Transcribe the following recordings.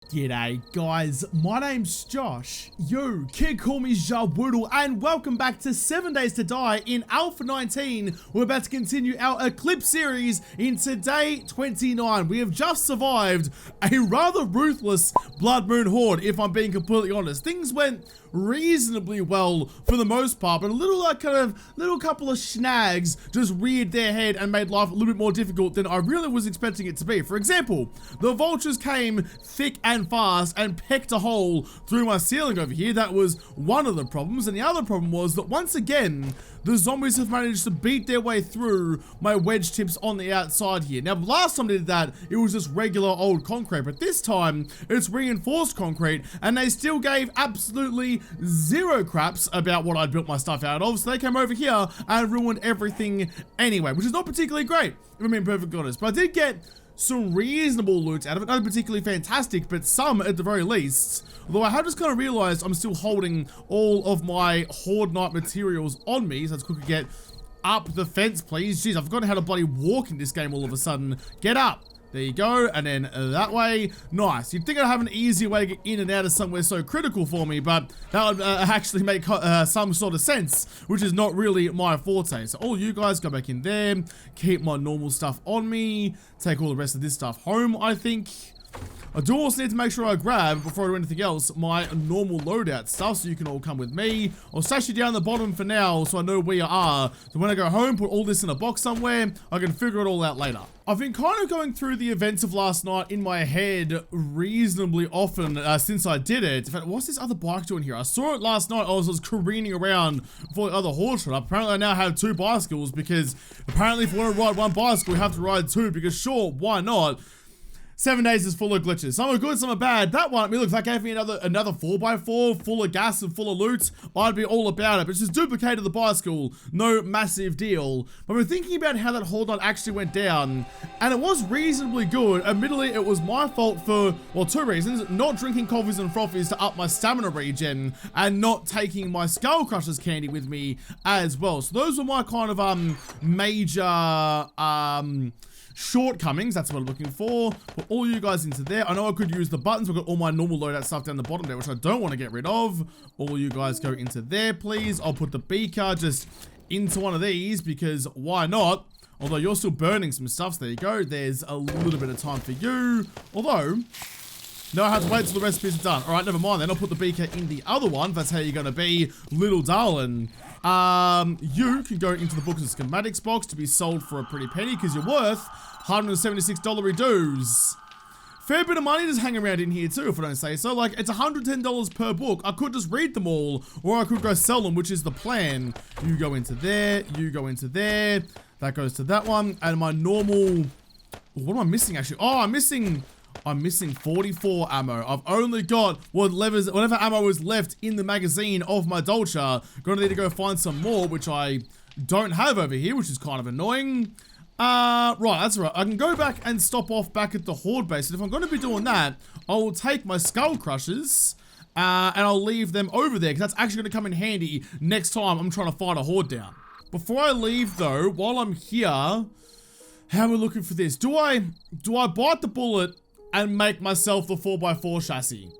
G'day guys, my name's Josh. You can call me JaWoodle, and welcome back to 7 Days to Die in Alpha 19. We're about to continue our Eclipse series into day 29. We have just survived a rather ruthless Blood Moon Horde, if I'm being completely honest. Things went reasonably well for the most part, but a little couple of snags just reared their head and made life a little bit more difficult than I really was expecting it to be. For example, the vultures came thick and fast and pecked a hole through my ceiling over here. That was one of the problems, and the other problem was that once again the zombies have managed to beat their way through my wedge tips on the outside here. Now, last time they did that, it was just regular old concrete, but this time it's reinforced concrete, and they still gave absolutely zero craps about what I'd built my stuff out of, so they came over here and ruined everything anyway, which is not particularly great, if I'm being perfectly honest. But I did get some reasonable loot out of it, not particularly fantastic, but some at the very least. Although I have just kind of realized I'm still holding all of my Horde Night materials on me, so let's quickly get up the fence, please. Jeez, I've forgotten how to bloody walk in this game all of a sudden. Get up. There you go, and then that way. Nice. You'd think I'd have an easier way to get in and out of somewhere so critical for me, but that would actually make some sort of sense, which is not really my forte. So all you guys go back in there, keep my normal stuff on me, take all the rest of this stuff home, I think. I do also need to make sure I grab, before I do anything else, my normal loadout stuff, so you can all come with me. I'll stash you down the bottom for now, so I know where you are. So when I go home, put all this in a box somewhere, I can figure it all out later. I've been kind of going through the events of last night in my head reasonably often since I did it. In fact, what's this other bike doing here? I saw it last night. I was careening around before the other horse showed up. Apparently I now have 2 bicycles, because apparently if you want to ride 1 bicycle, you have to ride 2, because sure, why not? 7 days is full of glitches. Some are good, some are bad. That one, I mean, look, if that gave me another 4x4 full of gas and full of loot, I'd be all about it. But it's just duplicated the bicycle. No massive deal. But we're thinking about how that hold on actually went down, and it was reasonably good. Admittedly, it was my fault for, well, 2 reasons. Not drinking coffees and frothies to up my stamina regen, and not taking my Skull Crushers candy with me as well. So those were my kind of major shortcomings. That's what I'm looking for. Put all you guys into there. I know I could use the buttons. I've got all my normal loadout stuff down the bottom there, which I don't want to get rid of. All you guys go into there, please. I'll put the beaker just into one of these, because why not? Although you're still burning some stuff, so there you go. There's a little bit of time for you. Although, no, I have to wait till the recipes are done. All right, never mind then. I'll put the beaker in the other one. That's how you're going to be, little darling. You can go into the books and schematics box to be sold for a pretty penny, because you're worth $176 dues. Fair bit of money just hang around in here too, if I don't say so. Like, it's $110 per book. I could just read them all, or I could go sell them, which is the plan. You go into there, you go into there. That goes to that one, and my normal... What am I missing, actually? Oh, I'm missing 44 ammo. I've only got whatever ammo is left in the magazine of my Dolce. Gonna need to go find some more, which I don't have over here, which is kind of annoying. Right, that's right. I can go back and stop off back at the Horde base, and if I'm going to be doing that, I will take my Skull Crushers, and I'll leave them over there, because that's actually going to come in handy next time I'm trying to fight a Horde down. Before I leave, though, while I'm here, how am I looking for this? Do I bite the bullet and make myself the 4x4 chassis?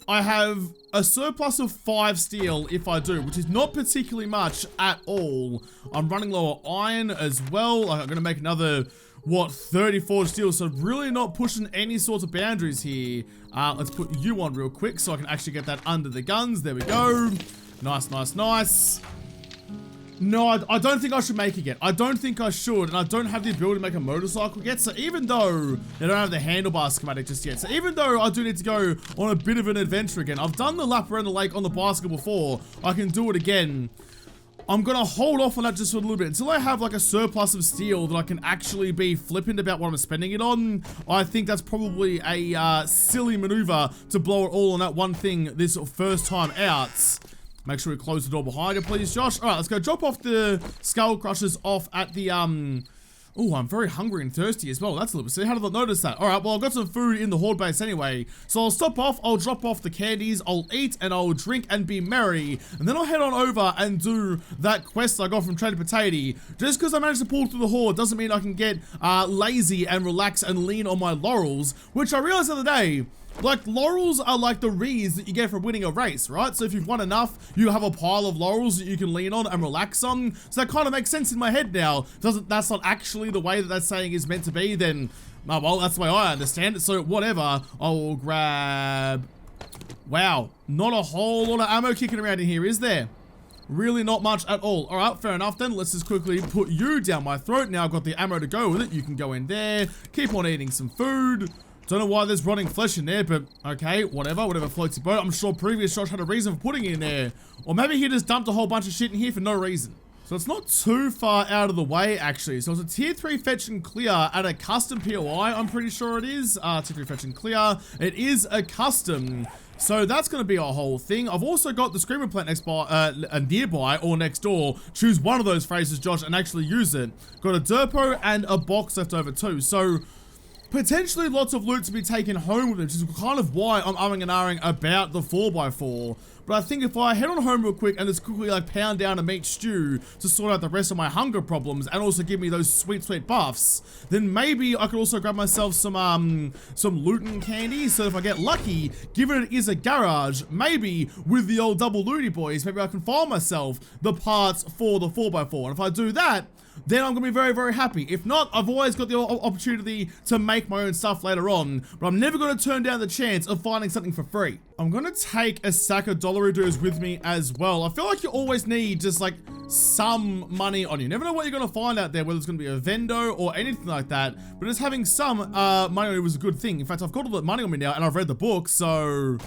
I have a surplus of 5 steel if I do, which is not particularly much at all. I'm running low on iron as well. I'm going to make another, what, 34 steel, so really not pushing any sorts of boundaries here. Let's put you on real quick so I can actually get that under the guns. There we go. Nice, nice, nice. No, I don't think I should make it yet. I don't think I should, and I don't have the ability to make a motorcycle yet, so even though they don't have the handlebar schematic just yet, so even though I do need to go on a bit of an adventure again, I've done the lap around the lake on the bicycle before, I can do it again. I'm gonna hold off on that just for a little bit until I have like a surplus of steel that I can actually be flippant about what I'm spending it on. I think that's probably a silly maneuver to blow it all on that one thing this first time out. Make sure we close the door behind you, please, Josh. All right, let's go drop off the Skull Crushers off at the, Oh, I'm very hungry and thirsty as well. That's a little bit silly. How did I notice that? All right, well, I've got some food in the Horde base anyway. So I'll stop off, I'll drop off the candies, I'll eat, and I'll drink and be merry. And then I'll head on over and do that quest I got from Trader Potato. Just because I managed to pull through the Horde doesn't mean I can get lazy and relax and lean on my laurels, which I realized the other day, Like, laurels are like the wreaths that you get from winning a race, right? So if you've won enough, you have a pile of laurels that you can lean on and relax on. So that kind of makes sense in my head now. That's not actually the way that saying is meant to be, then, oh, well, that's the way I understand it. So whatever, I will grab... Wow, not a whole lot of ammo kicking around in here, is there? Really not much at all. All right, fair enough then. Let's just quickly put you down my throat. Now I've got the ammo to go with it. You can go in there. Keep on eating some food. Don't know why there's rotting flesh in there, but okay, whatever floats your boat. I'm sure previous Josh had a reason for putting it in there. Or maybe he just dumped a whole bunch of shit in here for no reason. So it's not too far out of the way, actually. So it's a tier 3 fetch and clear at a custom POI, I'm pretty sure it is. Tier 3 fetch and clear. It is a custom. So that's going to be a whole thing. I've also got the screamer plant nearby or next door. Choose one of those phrases, Josh, and actually use it. Got a derpo and a box left over too. So potentially lots of loot to be taken home with it, which is kind of why I'm umming and ahhing about the 4x4. But I think if I head on home real quick and just quickly like pound down a meat stew to sort out the rest of my hunger problems and also give me those sweet buffs, then maybe I could also grab myself some loot and candy. So if I get lucky, given it is a garage, maybe with the old double looty boys, maybe I can find myself the parts for the 4x4. And if I do that, then I'm gonna be very happy. If not, I've always got the opportunity to make my own stuff later on, but I'm never gonna turn down the chance of finding something for free. I'm gonna take a stack of dollary-doos with me as well. I feel like you always need just like some money on you. Never know what you're gonna find out there, whether it's gonna be a vendor or anything like that, but just having some money on you was a good thing. In fact, I've got all the money on me now and I've read the book, so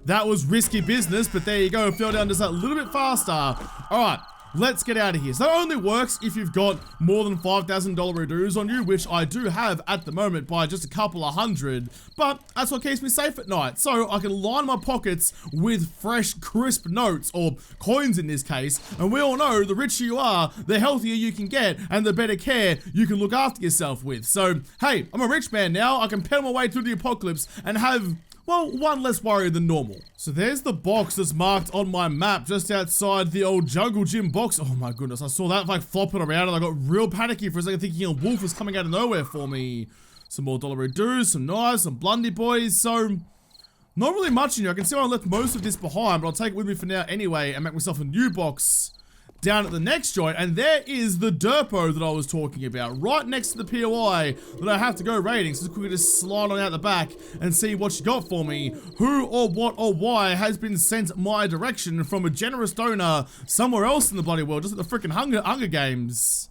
that was risky business, but there you go. Fell down just a little bit faster. All right. Let's get out of here. So that only works if you've got more than $5,000 dues on you, which I do have at the moment by just a couple of hundred, but that's what keeps me safe at night. So I can line my pockets with fresh, crisp notes, or coins in this case, and we all know the richer you are, the healthier you can get, and the better care you can look after yourself with. So, hey, I'm a rich man now. I can pedal my way through the apocalypse and have, well, one less worry than normal. So there's the box that's marked on my map just outside the old jungle gym box. Oh my goodness, I saw that like flopping around and I got real panicky for a second thinking a wolf was coming out of nowhere for me. Some more dollary-doos, some knives, some blundy boys. So not really much in here. I can see I left most of this behind, but I'll take it with me for now anyway and make myself a new box down at the next joint. And there is the derpo that I was talking about, right next to the POI that I have to go raiding. So just quickly just slide on out the back and see what you got for me. Who or what or why has been sent my direction from a generous donor somewhere else in the bloody world, just at the freaking Hunger Games.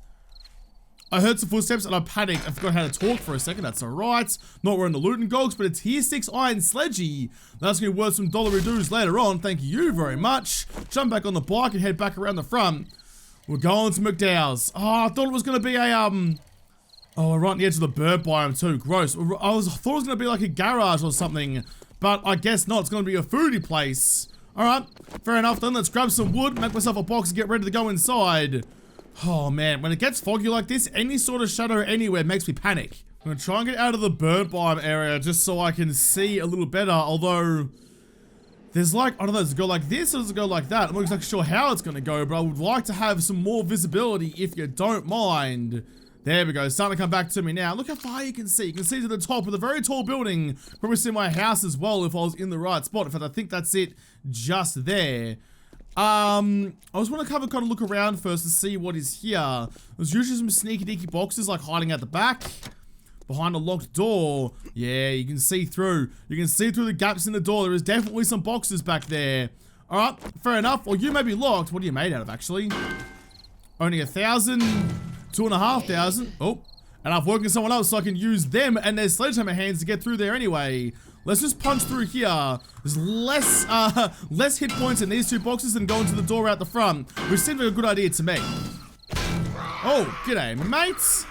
I heard some footsteps and I panicked. I forgot how to talk for a second. That's alright. Not wearing the loot and gogs, but a tier 6 iron sledgy. That's going to be worth some dollary-doos later on. Thank you very much. Jump back on the bike and head back around the front. We're going to McDowell's. Oh, I thought it was going to be a, oh, right on the edge of the bird biome too. Gross. I thought it was going to be like a garage or something, but I guess not. It's going to be a foodie place. Alright, fair enough then. Let's grab some wood, make myself a box and get ready to go inside. Oh man, when it gets foggy like this, any sort of shadow anywhere makes me panic. I'm gonna try and get out of the bird biome area just so I can see a little better, although there's like, I don't know, does it go like this or does it go like that? I'm not exactly sure how it's gonna go, but I would like to have some more visibility if you don't mind. There we go, starting to come back to me now. Look how far you can see. You can see to the top of the very tall building. Probably see my house as well if I was in the right spot. In fact, I think that's it just there. I just want to have a kind of look around first to see what is here. There's usually some sneaky deaky boxes like hiding at the back, behind a locked door. Yeah, you can see through. You can see through the gaps in the door. There is definitely some boxes back there. Alright, fair enough. Or you may be locked. What are you made out of, actually? Only 1,000, 2,500. Oh, and I've worked with someone else so I can use them and their sledgehammer hands to get through there anyway. Let's just punch through here. There's less hit points in these two boxes than going to the door out the front, which seems like a good idea to me. Oh, g'day, mates.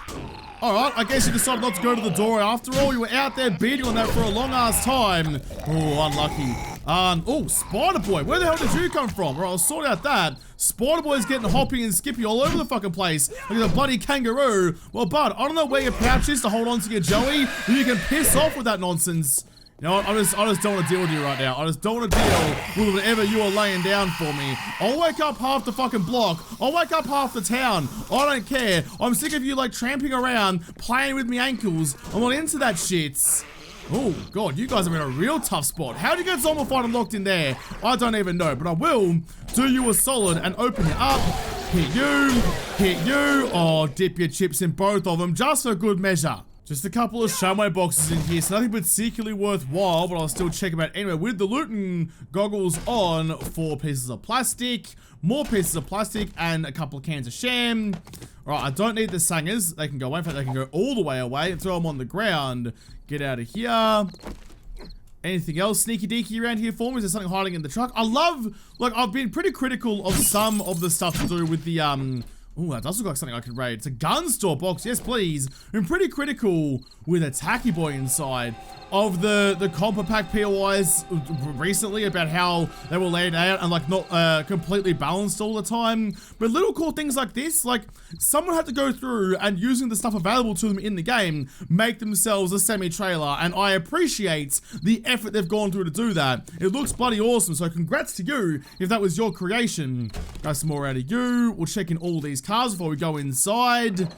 Alright, I guess you decided not to go to the door after all. You were out there beating on that for a long ass time. Oh, unlucky. Oh, Spider Boy, where the hell did you come from? Alright, I'll sort out that. Spider Boy's getting hoppy and skippy all over the fucking place. Like a bloody kangaroo. Well, bud, I don't know where your pouch is to hold on to your Joey. You can piss off with that nonsense. You know what, I just don't want to deal with you right now. I just don't want to deal with whatever you are laying down for me. I'll wake up half the fucking block. I'll wake up half the town. I don't care. I'm sick of you like tramping around, playing with me ankles. I'm not into that shit. Oh, God, you guys are in a real tough spot. How do you get zombified and locked in there? I don't even know, but I will do you a solid and open it up. Hit you. Oh, dip your chips in both of them just for good measure. Just a couple of Shamway boxes in here, so nothing particularly worthwhile, but I'll still check them out anyway. With the looting goggles on, 4 pieces of plastic, more pieces of plastic, and a couple of cans of sham. Alright, I don't need the sangers. They can go away. In fact, they can go all the way away and throw them on the ground. Get out of here. Anything else sneaky deaky around here for me? Is there something hiding in the truck? I've been pretty critical of some of the stuff to do with the, oh, that does look like something I could raid. It's a gun store box. Yes, please. I'm pretty critical with a tacky boy inside of the compa pack POIs recently about how they were laid out and like not completely balanced all the time. But little cool things like this, like someone had to go through and using the stuff available to them in the game, make themselves a semi-trailer. And I appreciate the effort they've gone through to do that. It looks bloody awesome. So congrats to you if that was your creation. Got some more out of you. We'll check in all these cars before we go inside.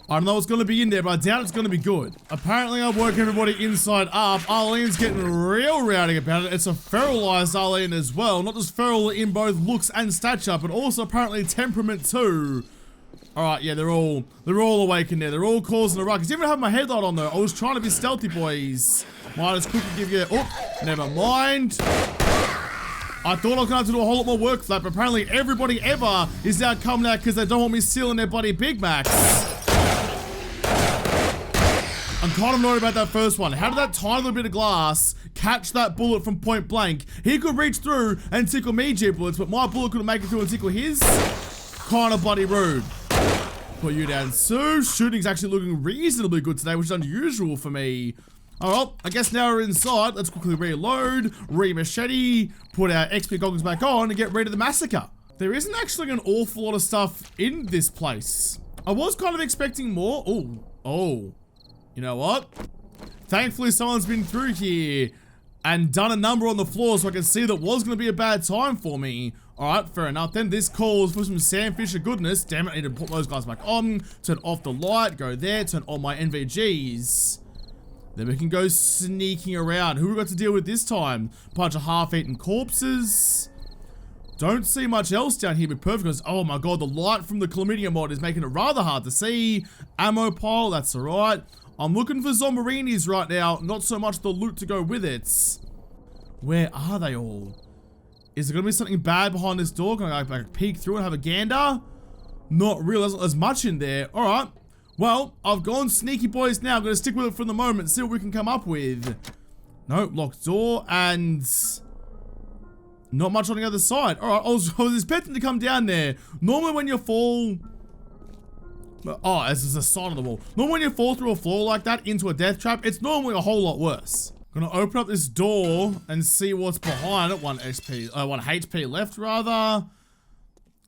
I don't know what's going to be in there, but I doubt it's going to be good. Apparently, I woke everybody inside up. Arlene's getting real rowdy about it. It's a feralized Arlene as well. Not just feral in both looks and stature, but also apparently temperament too. Alright, yeah, they're all awake in there. They're all causing a ruckus. Even have my headlight on though. I was trying to be stealthy, boys. Might as quickly give you... Oh, never mind. I thought I was going to have to do a whole lot more work for that, but apparently everybody ever is now coming out because they don't want me stealing their bloody Big Macs. I'm kind of annoyed about that first one. How did that tiny little bit of glass catch that bullet from point blank? He could reach through and tickle me bullets, but my bullet couldn't make it through and tickle his? Kind of bloody rude. Put you down, Sue. Shooting's actually looking reasonably good today, which is unusual for me. Alright, I guess now we're inside. Let's quickly reload, re-machete, put our XP goggles back on, and get ready to the massacre. There isn't actually an awful lot of stuff in this place. I was kind of expecting more. Oh. You know what? Thankfully, someone's been through here and done a number on the floor so I can see that was going to be a bad time for me. Alright, fair enough. Then this calls for some sandfisher goodness. Damn it, I need to put those guys back on. Turn off the light, go there, turn on my NVGs. Then we can go sneaking around. Who we got to deal with this time? Bunch of half-eaten corpses. Don't see much else down here, but perfect because, oh my god, the light from the chlamydia mod is making it rather hard to see. Ammo pile, that's alright. I'm looking for zombarinis right now, not so much the loot to go with it. Where are they all? Is there going to be something bad behind this door? Can I like peek through and have a gander? Not really, there's much in there. Alright, well, I've gone sneaky boys now. I'm going to stick with it for the moment, see what we can come up with. Nope, locked door, and not much on the other side. Alright, I was expecting to come down there. Normally when you fall... Oh, this is a sign on the wall. Normally when you fall through a floor like that into a death trap, it's normally a whole lot worse. Gonna open up this door and see what's behind it. 1 HP left rather.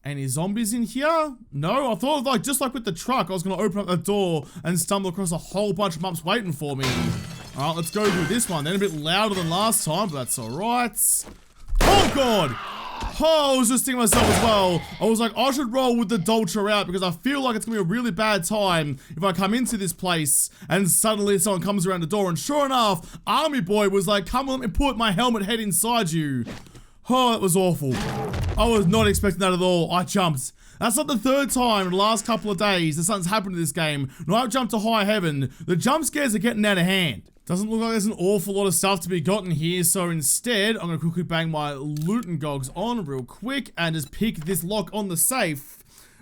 Any zombies in here? No, I thought like just like with the truck, I was gonna open up the door and stumble across a whole bunch of mumps waiting for me. Alright, let's go through this one. Then a bit louder than last time, but that's alright. Oh god! Oh, I was just thinking myself as well. I was like, I should roll with the Dolce out because I feel like it's gonna be a really bad time if I come into this place and suddenly someone comes around the door. And sure enough, Army Boy was like, come on, let me put my helmet head inside you. Oh, that was awful. I was not expecting that at all. I jumped. That's not the third time in the last couple of days that something's happened to this game. When I've jumped to high heaven, the jump scares are getting out of hand. Doesn't look like there's an awful lot of stuff to be gotten here, so instead, I'm gonna quickly bang my looting gogs on real quick and just pick this lock on the safe.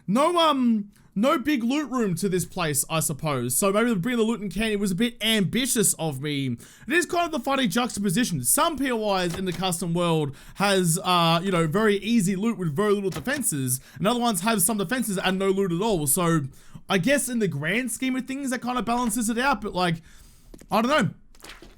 No big loot room to this place, I suppose. So maybe bringing the loot and candy was a bit ambitious of me. It is kind of the funny juxtaposition. Some POIs in the custom world has, you know, very easy loot with very little defenses, and other ones have some defenses and no loot at all. So I guess in the grand scheme of things, that kind of balances it out, but like, I don't know.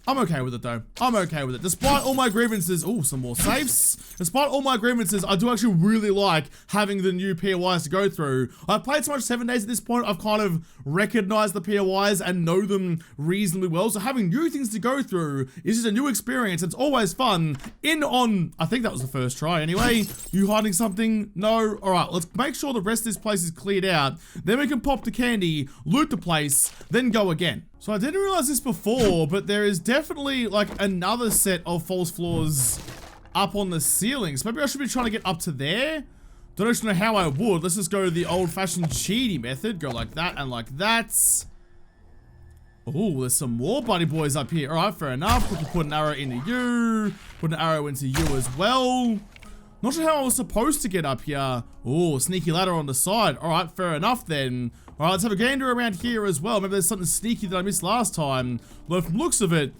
I'm okay with it though. I'm okay with it. Despite all my grievances, oh, some more safes. Despite all my grievances, I do actually really like having the new POIs to go through. I've played so much 7 days at this point, I've kind of recognized the POIs and know them reasonably well. So having new things to go through is just a new experience. It's always fun. I think that was the first try anyway. You hiding something? No? All right, let's make sure the rest of this place is cleared out. Then we can pop the candy, loot the place, then go again. So I didn't realize this before, but there is definitely like another set of false floors up on the ceiling. So maybe I should be trying to get up to there. Don't actually know how I would. Let's just go the old-fashioned cheaty method. Go like that and like that. Oh, there's some more buddy boys up here. All right, fair enough. We can put an arrow into you. Put an arrow into you as well. Not sure how I was supposed to get up here. Oh, sneaky ladder on the side. All right, fair enough then. All right, let's have a gander around here as well. Maybe there's something sneaky that I missed last time. Though from looks of it,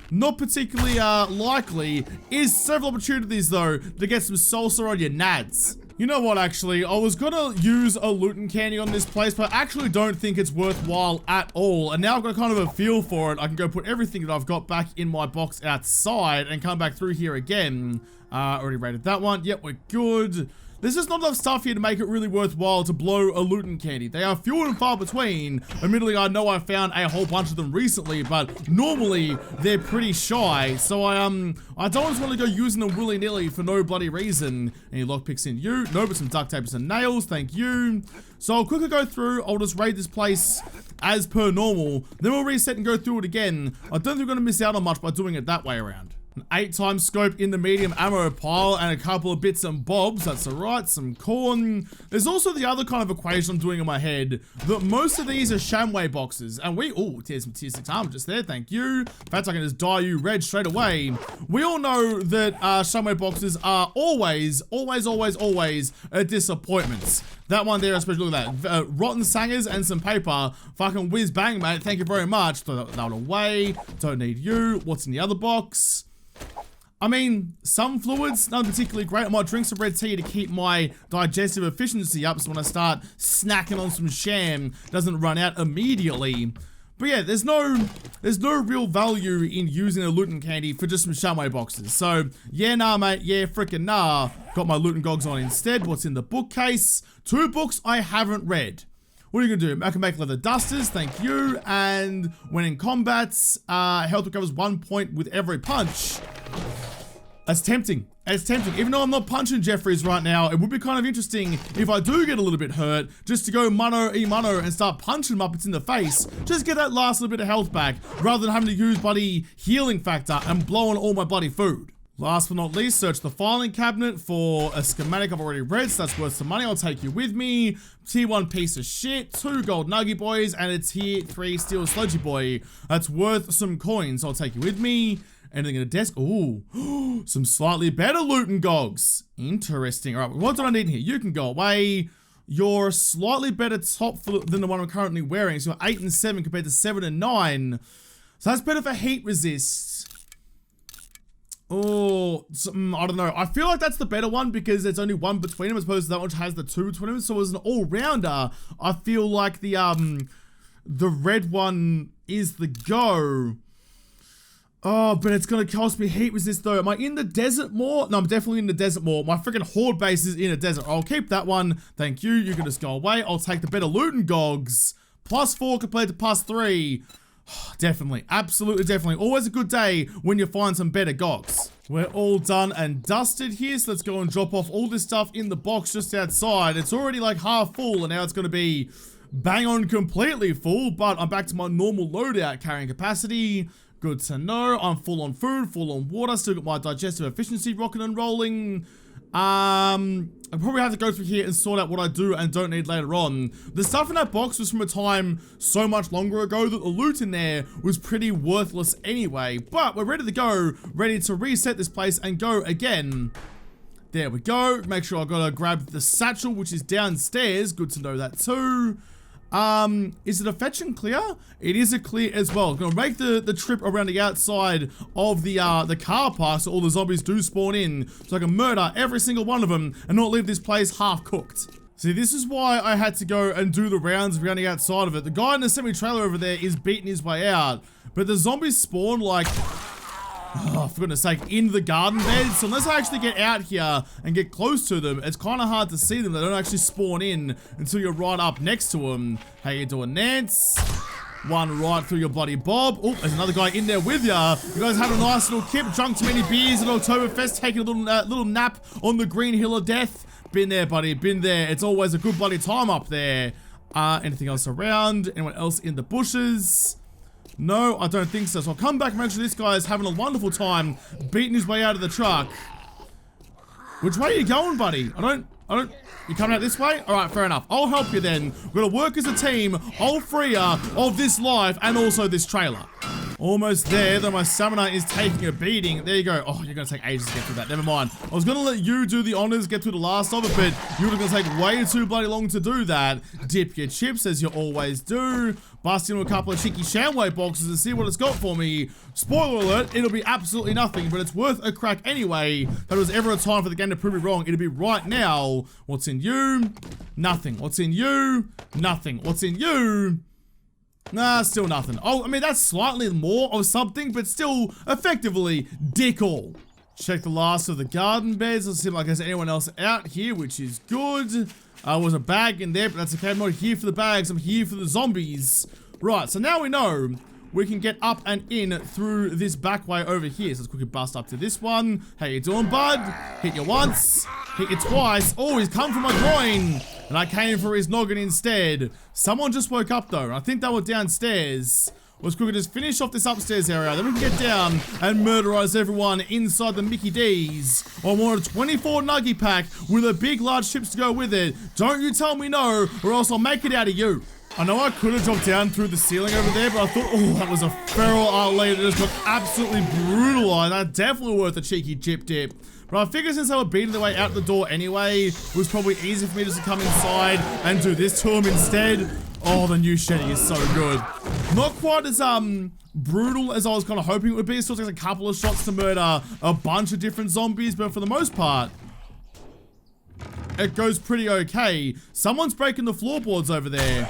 not particularly likely. Is several opportunities though to get some salsa on your nads. You know what, actually, I was gonna use a loot and candy on this place, but I actually don't think it's worthwhile at all. And now I've got kind of a feel for it. I can go put everything that I've got back in my box outside and come back through here again. Already rated that one. Yep, we're good. There's just not enough stuff here to make it really worthwhile to blow a loot and candy. They are few and far between. Admittedly, I know I found a whole bunch of them recently, but normally they're pretty shy. So I don't just want to go using them willy-nilly for no bloody reason. Any lockpicks in you? No, but some duct tapes and nails. Thank you. So I'll quickly go through. I'll just raid this place as per normal. Then we'll reset and go through it again. I don't think we're going to miss out on much by doing it that way around. An 8x scope in the medium ammo pile and a couple of bits and bobs. That's alright. Some corn. There's also the other kind of equation I'm doing in my head that most of these are Shamway boxes. And there's some tier 6 armor just there. Thank you. In fact, I can just dye you red straight away. We all know that Shamway boxes are always a disappointment. That one there, especially, look at that. Rotten sangers and some paper. Fucking whiz bang, mate. Thank you very much. Throw that one away. Don't need you. What's in the other box? I mean, some fluids, not particularly great. I might drink some red tea to keep my digestive efficiency up so when I start snacking on some sham, it doesn't run out immediately. But yeah, there's no real value in using a loot and candy for just some Shamway boxes. So, yeah, nah, mate, yeah, frickin' nah. Got my loot and gogs on instead. What's in the bookcase? 2 books I haven't read. What are you gonna do? I can make leather dusters, thank you. And when in combats, health recovers 1 point with every punch. That's tempting. It's tempting. Even though I'm not punching Jeffries right now, it would be kind of interesting if I do get a little bit hurt, just to go mano and start punching Muppets in the face. Just get that last little bit of health back, rather than having to use bloody healing factor and blowing all my bloody food. Last but not least, search the filing cabinet for a schematic I've already read, so that's worth some money. I'll take you with me. Tier 1 piece of shit, 2 gold nuggy boys, and a tier 3 steel sludgy boy. That's worth some coins, so I'll take you with me. Anything in the desk? Ooh, some slightly better loot and gogs. Interesting. All right, what do I need here? You can go away. You're slightly better top than the one I'm currently wearing. So 8 and 7 compared to 7 and 9. So that's better for heat resist. Oh, I don't know. I feel like that's the better one because there's only 1 between them as opposed to that one which has the 2 between them. So as an all-rounder, I feel like the red one is the go. Oh, but it's gonna cost me heat resist though. Am I in the desert more? No, I'm definitely in the desert more. My freaking horde base is in a desert. I'll keep that one. Thank you. You can just go away. I'll take the better loot and gogs. +4 compared to +3. Definitely. Absolutely, definitely. Always a good day when you find some better gogs. We're all done and dusted here, so let's go and drop off all this stuff in the box just outside. It's already like half full, and now it's gonna be bang on completely full, but I'm back to my normal loadout carrying capacity. Good to know. I'm full on food, full on water. Still got my digestive efficiency rocking and rolling. I probably have to go through here and sort out what I do and don't need later on. The stuff in that box was from a time so much longer ago that the loot in there was pretty worthless anyway. But we're ready to go, ready to reset this place and go again. There we go. Make sure I gotta grab the satchel, which is downstairs. Good to know that too. Is it a fetch and clear? It is a clear as well. I'm gonna make the trip around the outside of the car park so all the zombies do spawn in, so I can murder every single one of them and not leave this place half cooked. See, this is why I had to go and do the rounds around the outside of it. The guy in the semi-trailer over there is beating his way out, but the zombies spawn like, oh, for goodness sake, in the garden bed. So unless I actually get out here and get close to them, it's kind of hard to see them. They don't actually spawn in until you're right up next to them. How you doing, Nance? One right through your bloody bob. Oh, there's another guy in there with ya. You guys had a nice little kip, drunk too many beers at Oktoberfest, taking a little nap on the green hill of death. Been there, buddy, been there. It's always a good bloody time up there. Anything else around? Anyone else in the bushes? No, I don't think so. So I'll come back and make sure this guy is having a wonderful time beating his way out of the truck. Which way are you going, buddy? I don't, you coming out this way? All right, fair enough. I'll help you then. We're gonna work as a team. I'll free you of this life and also this trailer. Almost there, though my stamina is taking a beating. There you go. Oh, you're gonna take ages to get through that. Never mind. I was gonna let you do the honors, get through the last of it, but you were gonna take way too bloody long to do that. Dip your chips as you always do. Bust into a couple of cheeky Shamway boxes and see what it's got for me. Spoiler alert, it'll be absolutely nothing, but it's worth a crack anyway. If there was ever a time for the game to prove me wrong, it'll be right now. What's in you? Nothing. What's in you? Nothing. What's in you? Nah, still nothing. Oh, I mean, that's slightly more of something, but still effectively dick all. Check the last of the garden beds. Doesn't seem like there's anyone else out here, which is good. There was a bag in there, but that's okay. I'm not here for the bags. I'm here for the zombies. Right, so now we know we can get up and in through this back way over here. So let's quickly bust up to this one. How you doing, bud? Hit you once. Hit you twice. Oh, he's come for my groin. And I came for his noggin instead. Someone just woke up though. And I think they were downstairs. Let's quickly just finish off this upstairs area. Then we can get down and murderize everyone inside the Mickey D's. I want a 24 nuggy pack with a big large chips to go with it. Don't you tell me no, or else I'll make it out of you. I know I could have dropped down through the ceiling over there, but I thought, oh, that was a feral outlet that just got absolutely brutalized. That's definitely worth a cheeky chip dip. But I figured since they were beating their way out the door anyway, it was probably easy for me just to come inside and do this to them instead. Oh, the new Shetty is so good. Not quite as brutal as I was kind of hoping it would be. It still takes a couple of shots to murder a bunch of different zombies, but for the most part, it goes pretty okay. Someone's breaking the floorboards over there.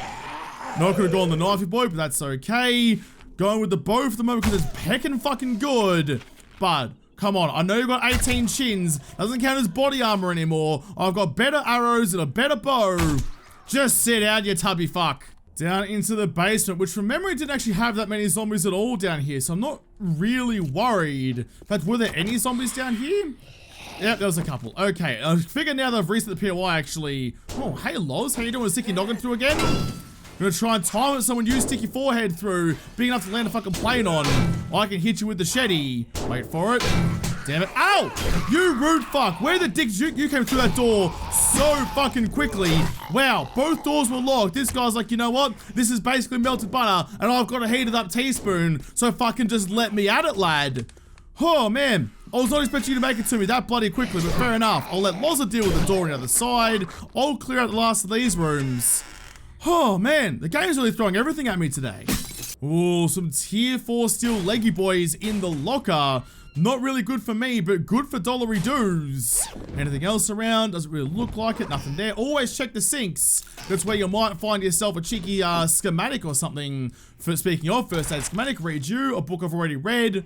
No, I could have gone the knifey boy, but that's okay. Going with the bow for the moment because it's heckin' fucking good. But come on, I know you've got 18 chins. Doesn't count as body armor anymore. I've got better arrows and a better bow. Just sit down, you tubby fuck. Down into the basement, which from memory didn't actually have that many zombies at all down here, so I'm not really worried. In fact, were there any zombies down here? Yep, there was a couple. Okay, I figure now they've reset the POI actually. Oh, hey Loz, how you doing? Stick your noggin through again? I'm gonna try and time it so when you stick your forehead through, big enough to land a fucking plane on, I can hit you with the Shetty. Wait for it. Damn it. Ow! You rude fuck. Where the dick you came through that door so fucking quickly. Wow, both doors were locked. This guy's like, you know what? This is basically melted butter, and I've got a heated up teaspoon, so fucking just let me at it, lad. Oh, man. I was not expecting you to make it to me that bloody quickly, but fair enough. I'll let Loza deal with the door on the other side. I'll clear out the last of these rooms. Oh, man. The game's really throwing everything at me today. Ooh, some tier 4 steel leggy boys in the locker. Not really good for me, but good for dollary dues. Anything else around? Doesn't really look like it. Nothing there. Always check the sinks. That's where you might find yourself a cheeky schematic or something. For speaking of first aid schematic, read you. A book I've already read.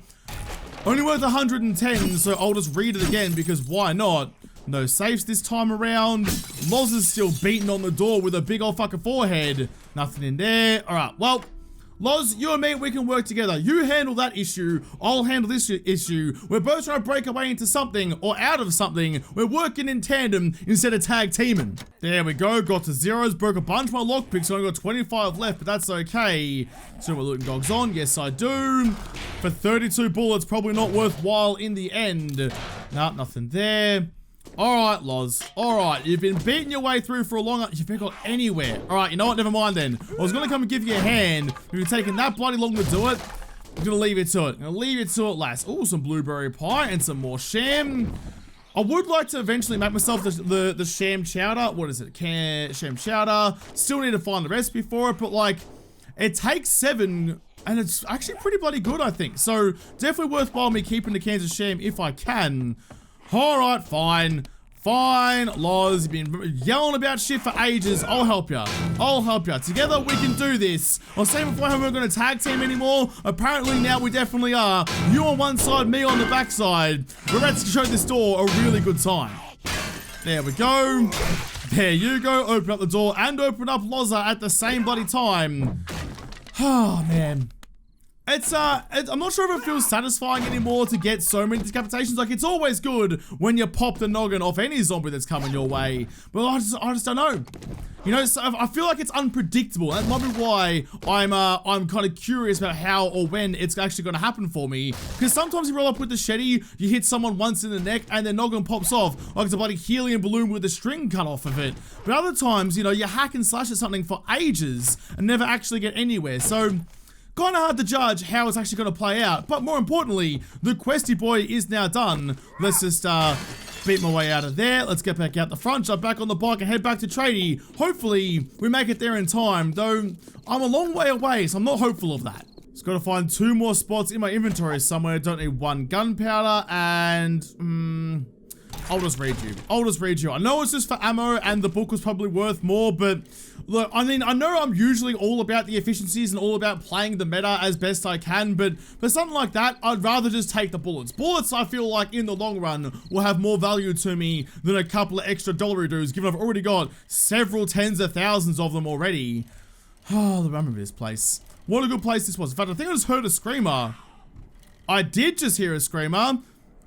Only worth 110, so I'll just read it again because why not? No safes this time around. Loz is still beating on the door with a big old fucking forehead. Nothing in there. All right, well, Loz, you and me, we can work together. You handle that issue, I'll handle this issue. We're both trying to break our way into something or out of something. We're working in tandem instead of tag teaming. There we go, got to zeros, broke a bunch of my lockpicks, only got 25 left, but that's okay. So we're looting dogs on, yes I do. For 32 bullets, probably not worthwhile in the end. Nah, nothing there. Alright, Loz. Alright, you've been beating your way through for a long... You've never got anywhere. Alright, you know what? Never mind then. I was going to come and give you a hand. If you've taken that bloody long to do it, I'm going to leave it to it. I'm going to leave it to it, lass. Oh, some blueberry pie and some more sham. I would like to eventually make myself the sham chowder. What is it? Sham chowder. Still need to find the recipe for it, but like, it takes 7... And it's actually pretty bloody good, I think. So, definitely worthwhile me keeping the cans of sham if I can. Alright, fine. Fine, Loz. You've been yelling about shit for ages. I'll help you. I'll help you. Together, we can do this. I was saying before we weren't going to tag team anymore. Apparently, now we definitely are. You on one side, me on the back side. We're about to show this door a really good time. There we go. There you go. Open up the door and open up Loza at the same bloody time. Oh, man. I'm not sure if it feels satisfying anymore to get so many decapitations. Like, it's always good when you pop the noggin off any zombie that's coming your way, but I just don't know. You know, so I feel like it's unpredictable. That might be why I'm kind of curious about how or when it's actually going to happen for me. Because sometimes you roll up with the shetty, you hit someone once in the neck, and their noggin pops off like it's a bloody helium balloon with a string cut off of it. But other times, you know, you hack and slash at something for ages and never actually get anywhere. So kind of hard to judge how it's actually going to play out. But more importantly, the questy boy is now done. Let's just beat my way out of there. Let's get back out the front, jump back on the bike and head back to tradie. Hopefully we make it there in time, though I'm a long way away, so I'm not hopeful of that. Just got to find 2 more spots in my inventory somewhere. Don't need 1 gunpowder, and I'll just read you. I know it's just for ammo and the book was probably worth more, but look, I mean, I know I'm usually all about the efficiencies and all about playing the meta as best I can, but for something like that, I'd rather just take the bullets. Bullets, I feel like, in the long run, will have more value to me than a couple of extra dollary dues, given I've already got several tens of thousands of them already. Oh, I remember this place. What a good place this was. In fact, I think I just heard a screamer. I did just hear a screamer.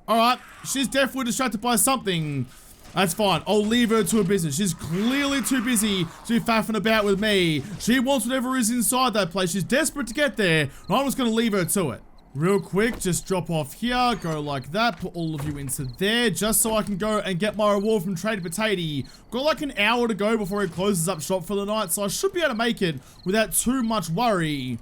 Alright, she's definitely distracted by something. That's fine. I'll leave her to her business. She's clearly too busy to be faffing about with me. She wants whatever is inside that place. She's desperate to get there, and I'm just going to leave her to it. Real quick, just drop off here, go like that, put all of you into there, just so I can go and get my reward from Trader Potato. Got like an hour to go before he closes up shop for the night, so I should be able to make it without too much worry.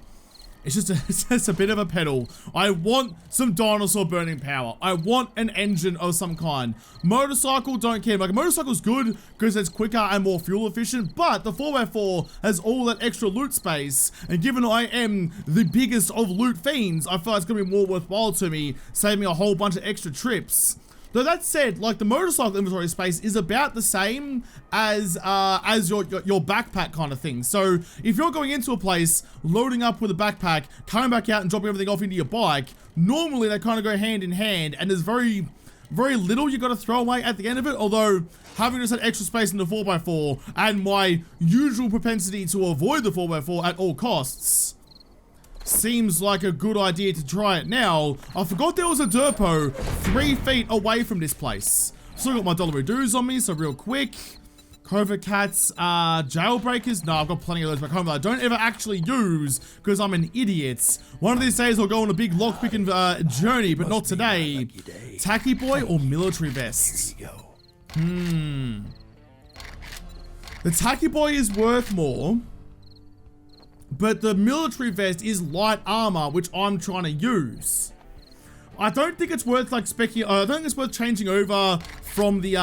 It's just a bit of a pedal. I want some dinosaur burning power. I want an engine of some kind. Motorcycle, don't care. Like, a motorcycle's good because it's quicker and more fuel efficient, but the 4x4 has all that extra loot space, and given I am the biggest of loot fiends, I feel like it's gonna be more worthwhile to me, saving a whole bunch of extra trips. Though that said, like, the motorcycle inventory space is about the same as your backpack kind of thing. So if you're going into a place, loading up with a backpack, coming back out and dropping everything off into your bike, normally they kind of go hand in hand, and there's very little you got to throw away at the end of it. Although having just that extra space in the 4x4 and my usual propensity to avoid the 4x4 at all costs, seems like a good idea to try it now. I forgot there was a derpo 3 feet away from this place. Still got my dollary dues on me, so real quick. Covert cats, jailbreakers. No, I've got plenty of those back home that I don't ever actually use because I'm an idiot. One of these days I'll go on a big lockpicking journey, but not today. Tacky boy or military vest? The tacky boy is worth more, but the military vest is light armor, which I'm trying to use. I don't think it's worth like I don't think it's worth changing over from the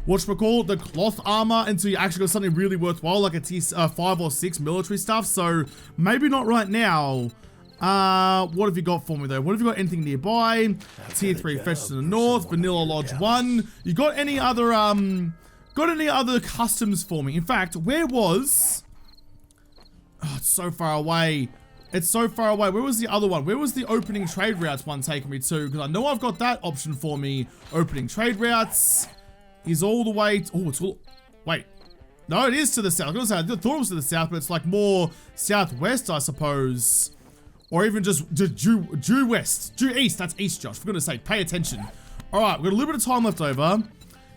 whatchamacallit, the cloth armor, until you actually got something really worthwhile, like a T5 or 6 military stuff. So maybe not right now. What have you got for me though? What have you got? Anything nearby? Tier 3 fetch to the north, Vanilla Lodge 1. You got any other customs for me? In fact, where was... Oh, it's so far away. It's so far away. Where was the other one? Where was the opening trade routes one taking me to? Because I know I've got that option for me. Opening trade routes is all the way... Oh, it's all... Wait. No, it is to the south. I was gonna say, I thought it was to the south, but it's like more southwest, I suppose. Or even just due west. Due east. That's east, Josh. For goodness sake, pay attention. Alright, we've got a little bit of time left over.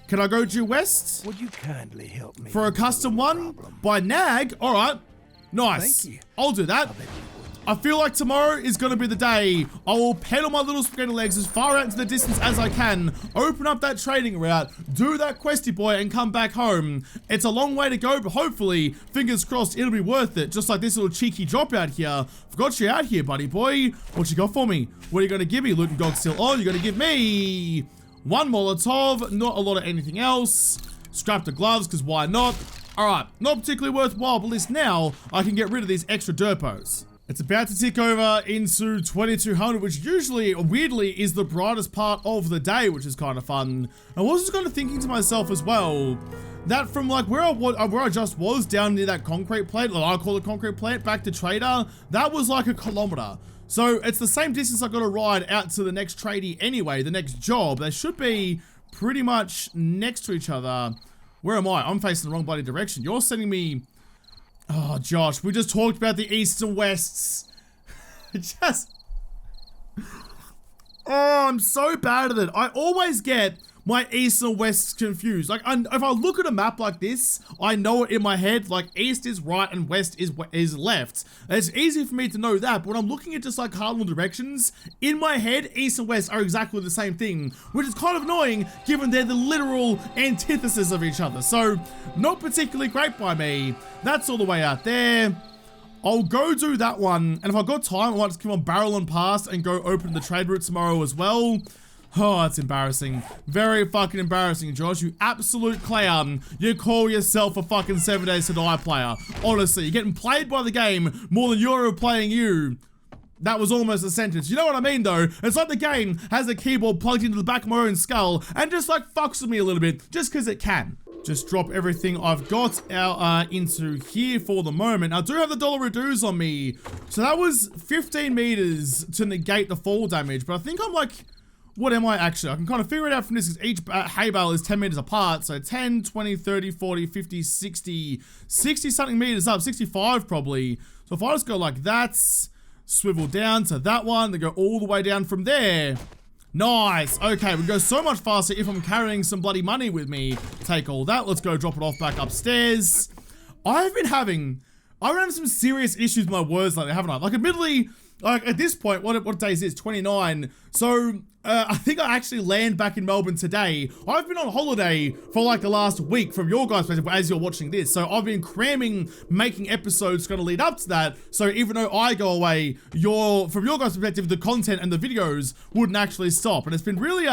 Can I go due west? Would you kindly help me? For a custom one? By Nag? Alright. Nice. Thank you. I'll do that. I feel like tomorrow is going to be the day. I will pedal my little spaghetti legs as far out into the distance as I can, open up that trading route, do that questy boy, and come back home. It's a long way to go, but hopefully, fingers crossed, it'll be worth it. Just like this little cheeky drop out here. Forgot you out here, buddy boy. What you got for me? What are you going to give me? Looting dog still on. You're going to give me 1 Molotov, not a lot of anything else. Scrap the gloves, because why not? Alright, not particularly worthwhile, but at least now I can get rid of these extra derpos. It's about to tick over into 2200, which usually, weirdly, is the brightest part of the day, which is kind of fun. I was just kind of thinking to myself as well, that from like where I just was down near that concrete plant, like I call it concrete plant, back to Trader, that was like 1 kilometer. So it's the same distance I got to ride out to the next tradie anyway, the next job. They should be pretty much next to each other. Where am I? I'm facing the wrong bloody direction. You're sending me... Oh, Josh, we just talked about the easts and wests. Just... Oh, I'm so bad at it. I always get my east and west confused. Like, if I look at a map like this, I know it in my head, like east is right and west is left. It's easy for me to know that, but when I'm looking at just like cardinal directions, in my head, east and west are exactly the same thing, which is kind of annoying given they're the literal antithesis of each other. So, not particularly great by me. That's all the way out there. I'll go do that one, and if I've got time, I might just keep on barreling past and go open the trade route tomorrow as well. Oh, that's embarrassing. Very fucking embarrassing, Josh. You absolute clown. You call yourself a fucking 7 Days to Die player. Honestly, you're getting played by the game more than you're playing you. That was almost a sentence. You know what I mean, though? It's like the game has a keyboard plugged into the back of my own skull and just like fucks with me a little bit just because it can. Just drop everything I've got out into here for the moment. I do have the dollar reduce on me. So that was 15 meters to negate the fall damage, but I think I'm like, what am I actually? I can kind of figure it out from this because each hay bale is 10 meters apart. So 10, 20, 30, 40, 50, 60 something meters up, 65 probably. So if I just go like that, swivel down to that one, then go all the way down from there. Nice. Okay, we go so much faster if I'm carrying some bloody money with me. Take all that. Let's go drop it off back upstairs. I've been having some serious issues with my words lately, haven't I? Like, admittedly, like at this point, what day is this? 29. So I think I actually land back in Melbourne today. I've been on holiday for like the last week from your guys' perspective as you're watching this. So I've been cramming, making episodes going to lead up to that. So even though I go away, from your guys' perspective, the content and the videos wouldn't actually stop. And it's been really,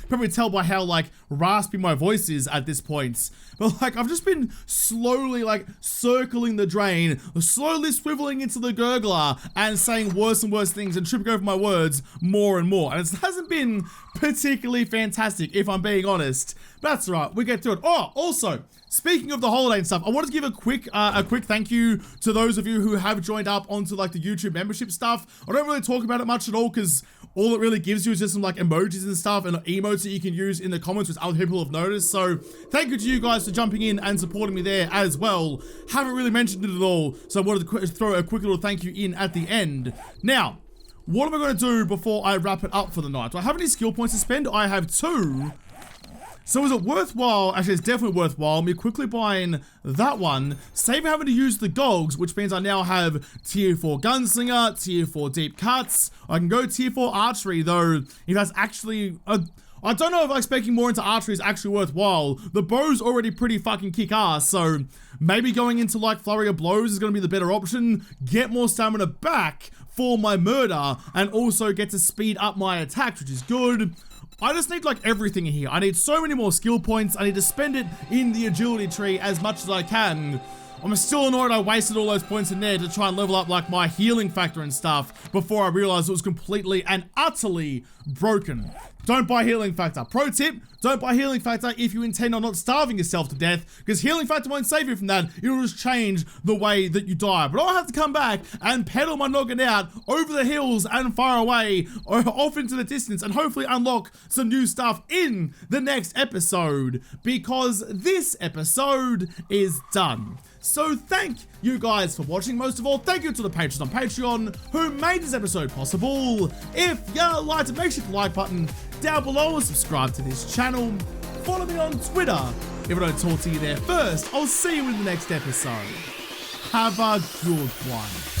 probably tell by how like raspy my voice is at this point. But like, I've just been slowly like circling the drain, slowly swiveling into the gurgler and saying worse and worse things and tripping over my words more and more. And it hasn't been particularly fantastic, if I'm being honest. That's right, we get to it. Oh, also, speaking of the holiday and stuff, I wanted to give a quick thank you to those of you who have joined up onto like the YouTube membership stuff. I don't really talk about it much at all because all it really gives you is just some like emojis and stuff and emotes that you can use in the comments, which other people have noticed. So thank you to you guys for jumping in and supporting me there as well. Haven't really mentioned it at all, so I wanted to throw a quick little thank you in at the end. Now, what am I going to do before I wrap it up for the night? Do I have any skill points to spend? I have 2. So is it worthwhile? Actually, it's definitely worthwhile me quickly buying that one, save having to use the gogs, which means I now have tier 4 gunslinger, tier 4 deep cuts. I can go tier 4 archery, though, if that's actually... I don't know if expecting more into archery is actually worthwhile. The bow's already pretty fucking kick-ass, so maybe going into like flurry of blows is going to be the better option. Get more stamina back for my murder, and also get to speed up my attacks, which is good. I just need like everything in here. I need so many more skill points. I need to spend it in the agility tree as much as I can. I'm still annoyed I wasted all those points in there to try and level up like my healing factor and stuff before I realized it was completely and utterly broken. Don't buy healing factor. Pro tip, don't buy healing factor if you intend on not starving yourself to death, because healing factor won't save you from that. It'll just change the way that you die. But I'll have to come back and pedal my noggin out over the hills and far away or off into the distance and hopefully unlock some new stuff in the next episode, because this episode is done. So thank you guys for watching. Most of all, thank you to the patrons on Patreon who made this episode possible. If you liked it, make sure to hit the like button down below and subscribe to this channel. Follow me on Twitter. If I don't talk to you there first, I'll see you in the next episode. Have a good one.